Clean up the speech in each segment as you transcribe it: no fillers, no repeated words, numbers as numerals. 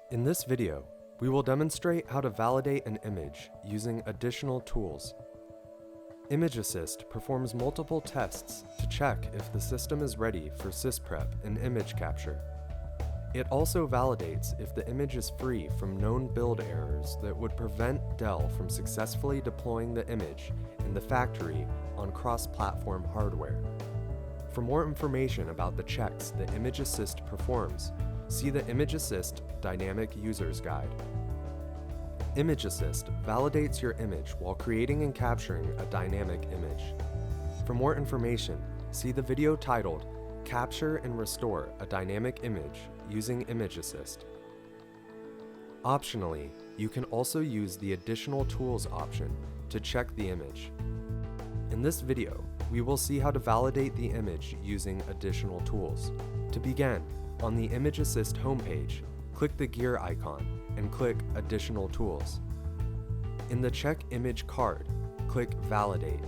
In this video, we will demonstrate how to validate an image using additional tools. Image Assist performs multiple tests to check if the system is ready for sysprep and image capture. It also validates if the image is free from known build errors that would prevent Dell from successfully deploying the image in the factory on cross-platform hardware. For more information about the checks the Image Assist performs, see the Image Assist Dynamic User's Guide. Image Assist validates your image while creating and capturing a dynamic image. For more information, see the video titled Capture and Restore a Dynamic Image using Image Assist. Optionally, you can also use the Additional Tools option to check the image. In this video, we will see how to validate the image using additional tools. To begin, on the Image Assist homepage, click the gear icon and click Additional Tools. In the Check Image card, click Validate.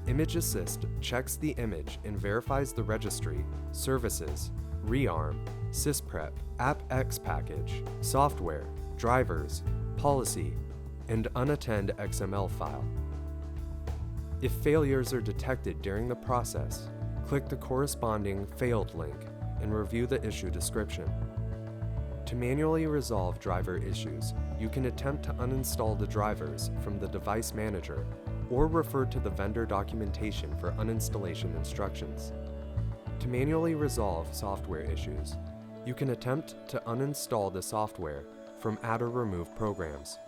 Image Assist checks the image and verifies the registry, services, rearm, sysprep, AppX package, software, drivers, policy, and unattend XML file. If failures are detected during the process, click the corresponding Failed link and review the issue description. To manually resolve driver issues, you can attempt to uninstall the drivers from the device manager or refer to the vendor documentation for uninstallation instructions. To manually resolve software issues, you can attempt to uninstall the software from Add or Remove Programs.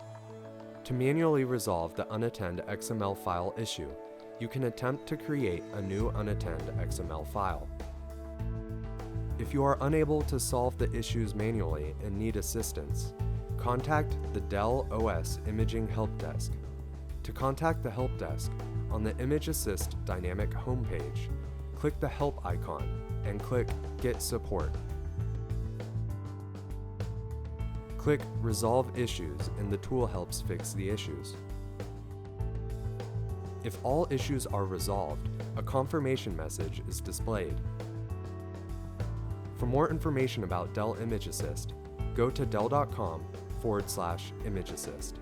To manually resolve the unattend XML file issue, you can attempt to create a new unattend XML file. If you are unable to solve the issues manually and need assistance, contact the Dell OS Imaging Help Desk. To contact the Help Desk, on the Image Assist Dynamic homepage, click the Help icon and click Get Support. Click Resolve Issues and the tool helps fix the issues. If all issues are resolved, a confirmation message is displayed. For more information about Dell Image Assist, go to dell.com/Image Assist.